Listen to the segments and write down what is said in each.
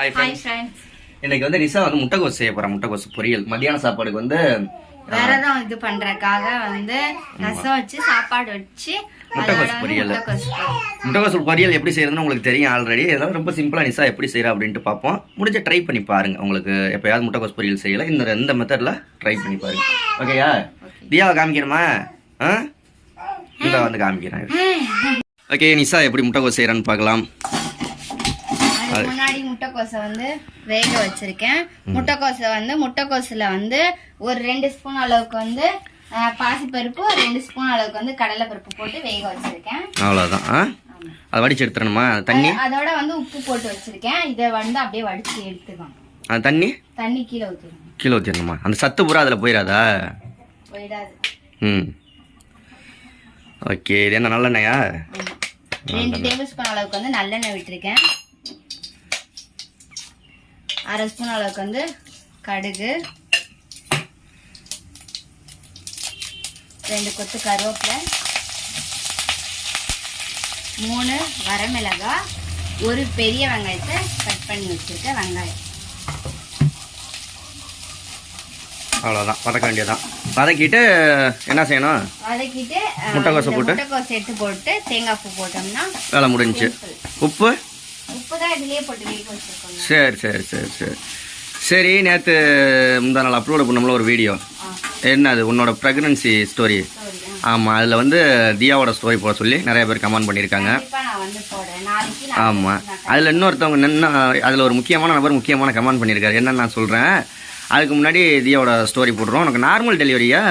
Hi friends. இன்னைக்கு வந்து நிஷா வந்து முட்டைகோஸ் செய்ய போறேன். முட்டைகோஸ் பொரியல். மத்தியான சாப்பாடுக்கு வந்து வேறதான் இது பண்றதுக்காக வந்து ரசம் வச்சு சாப்பாடு வச்சு முட்டைகோஸ் பொரியல். முட்டைகோஸ் பொரியல் எப்படி செய்யறதுன்னு உங்களுக்கு தெரியும் ஆல்ரெடி. இதெல்லாம் ரொம்ப சிம்பிளா நிஷா எப்படி செய்யறா அப்படின்ட்டு பார்ப்போம். முடிஞ்ச ட்ரை பண்ணி பாருங்க. உங்களுக்கு எப்பயாவது முட்டைகோஸ் பொரியல் செய்யல இந்த மெத்தட்ல ட்ரை பண்ணி பாருங்க. ஓகேயா? தியாவை காமிக்கணுமா? இந்த வந்து காமிக்கிறேன். ஓகே, நிஷா எப்படி முட்டைகோஸ் செய்யறான்னு பார்க்கலாம். முன்னாடி முட்டைக்கோசை வந்து வேக வச்சிருக்கேன். முட்டைக்கோசுல வந்து ஒரு 2 ஸ்பூன் அளவுக்கு வந்து பாசிப்பருப்பு, 2 ஸ்பூன் அளவுக்கு வந்து கடலை பருப்பு போட்டு வேக வச்சிருக்கேன். அவ்வளவுதான். அதை வடிச்சு எடுத்துடணுமா? தண்ணி அதோட வந்து உப்பு போட்டு வச்சிருக்கேன். இதை வந்து அப்படியே வடிச்சு எடுத்துக்கலாம். அந்த தண்ணி கீழே ஊற்றிடணும். கீழே ஊற்றிடணுமா? அந்த சத்து பூரா அதில் போயிடாதா? போயிடாது. ஓகே, இது என்ன நல்லெண்ணெயா? 2 டேபிள் ஸ்பூன் அளவுக்கு வந்து நல்லெண்ணெய் விட்டுருக்கேன். 1/2 ஸ்பூன் அளவுக்கு வந்து கடுகு, 2 கொத்து கருவேப்பிலை, 3 வரமிளகாய், 1 பெரிய வெங்காயத்தை கட் பண்ணி வச்சிருக்கேன். வெங்காயம் அவ்வளோதான், வதக்க வேண்டியதான். வதக்கிட்டு என்ன செய்யணும்? வதக்கிட்டு முட்டைக்கோஸ் எடுத்து போட்டு தேங்காய் பூ போட்டோம்னா வேலை முடிஞ்சு. உப்பு தான் இதுலயே போட்டு வேக வச்சிருக்கோம். சரி சரி சரி சரி சரி. நேற்று முந்தா நாள் அப்லோட் பண்ணோம்ல ஒரு வீடியோ. என்ன அது? உன்னோட ப்ரெக்னன்சி ஸ்டோரி. ஆமாம், அதில் வந்து தியாவோட ஸ்டோரி போட சொல்லி நிறைய பேர் கமெண்ட் பண்ணியிருக்காங்க. ஆமாம், அதில் இன்னொருத்தவங்க அதில் ஒரு முக்கியமான கமெண்ட் பண்ணியிருக்காரு. என்னன்னு நான் சொல்கிறேன். அதுக்கு முன்னாடி தியாவோட ஸ்டோரி போடுறோம். உனக்கு நார்மல் டெலிவரியா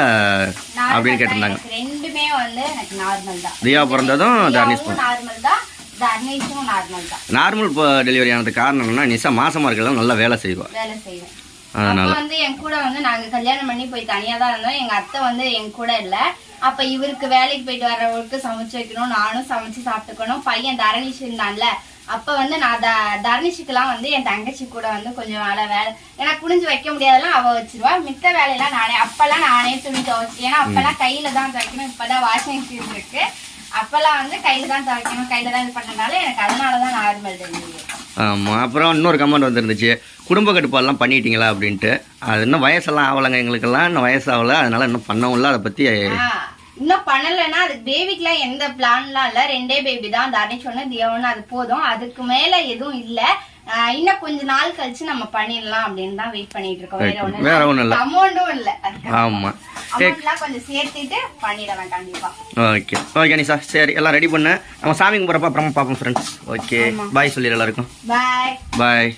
அப்படின்னு கேட்டிருந்தாங்க. ரெண்டுமே வந்து எனக்கு நார்மல் தான். தியா பிறந்ததும் தர்னிஷ் நார்மல் தான், தர்னிஷும் நார்மல் தான். நார்மல் டெலிவரி ஆனதுக்கு காரணம் என்னன்னா, நிஷா மாசமா இருக்கலாம் நல்லா வேலை செய்வேன். அதனால வந்து என் கூட வந்து நாங்க கல்யாணம் பண்ணி போய் தனியா தான் இருந்தோம். எங்க அத்தை வந்து என் கூட இல்ல. அப்ப இவருக்கு வேலைக்கு போயிட்டு வர்றவருக்கு சமைச்சு வைக்கணும், நானும் சமைச்சு சாப்பிட்டுக்கணும். பையன் தர்னிஷ் இருந்தான்ல, அப்ப வந்து நான் தர்னிஷுக்கெல்லாம் வந்து என் தங்கச்சி கூட வந்து கொஞ்சம் வேலை எனக்கு புரிஞ்சு வைக்க முடியாதெல்லாம் அவ வச்சிருவா. மித்த வேலையெல்லாம் நானே. அப்பெல்லாம் நானே துணி துவைச்சு, ஏன்னா அப்பெல்லாம் கையில தான் துவைக்கணும். இப்பதான் வாஷிங் மிஷின் இருக்கு. அப்பெல்லாம் வந்து கையில தான் துவைக்கணும், கையில தான் இது பண்ணனால எனக்கு அதனாலதான் நார்மல் டெலிவரி. ஆமாம். அப்புறம் இன்னொரு கமெண்ட் வந்துருந்துச்சு, குடும்ப கட்டுப்பாடெல்லாம் பண்ணிட்டீங்களா அப்படின்ட்டு. அது இன்னும் வயசெல்லாம் ஆகலைங்க, எங்களுக்கெல்லாம் இன்னும் வயசாகல, அதனால இன்னும் பண்ணவும்ல. அதை பற்றி இன்னும் பண்ணலைன்னா அதுக்கு பேபிக்குலாம் எந்த பிளான்லாம் இல்லை. 2 பேபி தான், தர்னிஷ் ஒன்று, தியா ஒன்று, அது போதும். அதுக்கு மேல எதுவும் இல்லை. இன்னும் கொஞ்ச நாள் கழிச்சு நம்ம பண்ணிடலாம் அப்படின்னு தான் வெயிட் பண்ணிட்டு இருக்கோம். வேற ஒன்றும் இல்லை, அமௌண்ட்டும் இல்லை. ஆமாம், அமௌண்ட்லாம் கொஞ்சம் சேர்த்துட்டு பண்ணிடுவேன் கண்டிப்பா. ஓகே நிஷா, சரி எல்லாம் ரெடி பண்ண நம்ம சாமி கும்பிட்றப்ப அப்புறமா பார்ப்போம் ஃப்ரெண்ட்ஸ். ஓகே, பாய் சொல்லிடு எல்லாருக்கும். பாய் பாய்.